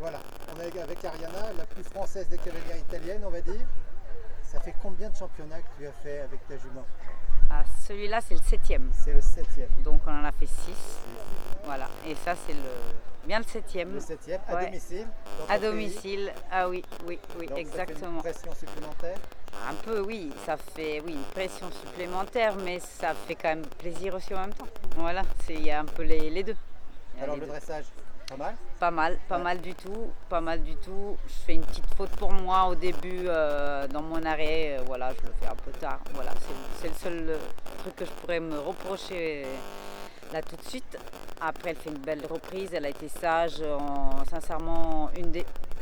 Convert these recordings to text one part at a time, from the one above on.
Voilà, on est avec Ariana, la plus française des cavalières italiennes, on va dire. Ça fait combien de championnats que tu as fait avec ta jument? Ah, celui-là, c'est le 7e. C'est le septième. Donc on en a fait 6. Voilà. Et ça, c'est bien le 7e. Le septième, à Ouais. domicile. Dans À ton pays. domicile. Ah oui, oui, oui, Donc ça fait une exactement. pression supplémentaire. Un peu, oui. Ça fait une pression supplémentaire, mais ça fait quand même plaisir aussi en même temps. Voilà, il y a un peu les deux. Il y a Alors les le deux. dressage, pas mal. Pas Ouais. mal du tout, pas mal du tout. Je fais une petite faute pour moi au début dans mon arrêt, voilà, je le fais un peu tard. Voilà, c'est le seul truc que je pourrais me reprocher là tout de suite. Après, elle fait une belle reprise, elle a été sage, sincèrement,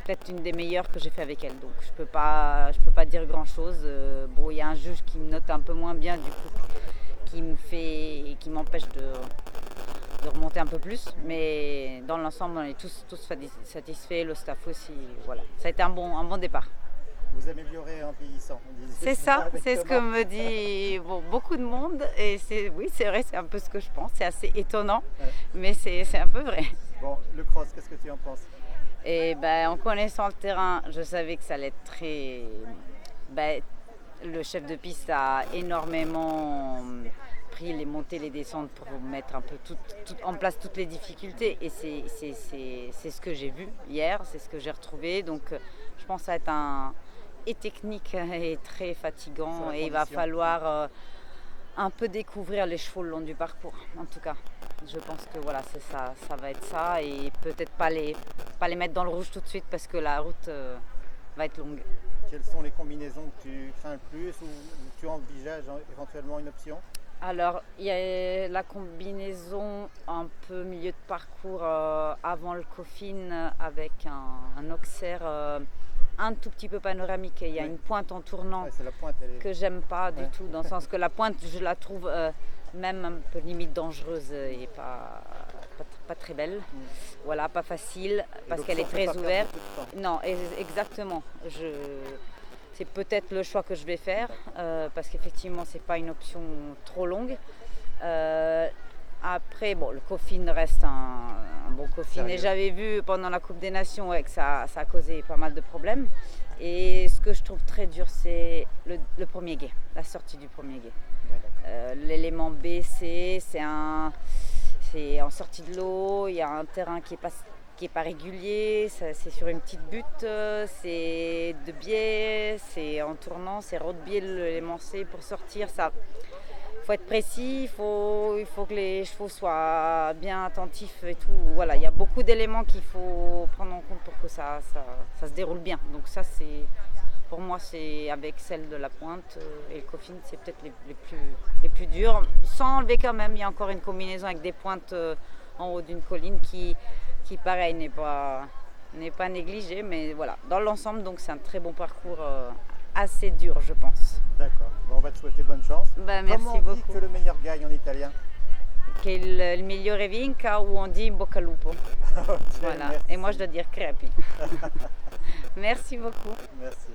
peut-être une des meilleures que j'ai fait avec elle. Donc je peux pas dire grand chose. Bon, il y a un juge qui me note un peu moins bien du coup, qui m'empêche de remonter un peu plus, mais dans l'ensemble, on est tous satisfaits, le staff aussi, voilà. Ça a été un bon départ. Vous améliorez en vieillissant. On disait C'est ça, avec c'est ce que Thomas. me dit beaucoup de monde, et oui, c'est vrai, c'est un peu ce que je pense, c'est assez étonnant, Ouais. mais c'est un peu vrai. Bon, le cross, qu'est-ce que tu en penses? Et ben, en connaissant le terrain, je savais que ça allait être très... Ben, le chef de piste a énormément pris les montées, les descentes pour mettre un peu en place toutes les difficultés. Et c'est ce que j'ai vu hier, c'est ce que j'ai retrouvé. Donc je pense que ça va être et technique et très fatigant. Et il va falloir un peu découvrir les chevaux le long du parcours, en tout cas. Je pense que voilà, c'est ça, ça va être ça. Et peut-être pas les mettre dans le rouge tout de suite parce que la route va être longue. Quelles sont les combinaisons que tu crains le plus ou tu envisages éventuellement une option? Alors, il y a la combinaison un peu milieu de parcours avant le Coffin avec un Auxerre un tout petit peu panoramique. Il y a une pointe en tournant Ouais, c'est la pointe, que j'aime pas du Ouais. tout, dans le sens que la pointe, je la trouve même un peu limite dangereuse et pas très belle. Voilà, pas facile, parce qu'elle est très ouverte. Non, exactement. C'est peut-être le choix que je vais faire, parce qu'effectivement, c'est pas une option trop longue. Après, bon, le Coffin reste un bon Coffin. Et j'avais vu pendant la Coupe des Nations que ça a causé pas mal de problèmes. Et ce que je trouve très dur, c'est le premier gué, la sortie du premier gué. L'élément B, c'est en sortie de l'eau, il y a un terrain qui est pas régulier, c'est sur une petite butte, c'est de biais, c'est en tournant, c'est road biais l'élément C pour sortir. Ça, faut être précis, il faut que les chevaux soient bien attentifs et tout. Voilà, il y a beaucoup d'éléments qu'il faut prendre en compte pour que ça se déroule bien. Donc ça, pour moi, c'est avec celle de la pointe et le Coffin, c'est peut-être les plus durs. Sans enlever quand même, il y a encore une combinaison avec des pointes en haut d'une colline qui pareil, n'est pas négligée. Mais voilà, dans l'ensemble, donc c'est un très bon parcours, assez dur, je pense. D'accord, bon, on va te souhaiter bonne chance. Merci Comment on dit beaucoup. que le meilleur gagne en italien? Che il migliore vinca ou on dit in bocca al lupo. Okay, Voilà, merci. et moi je dois dire crepi. Merci beaucoup. Merci.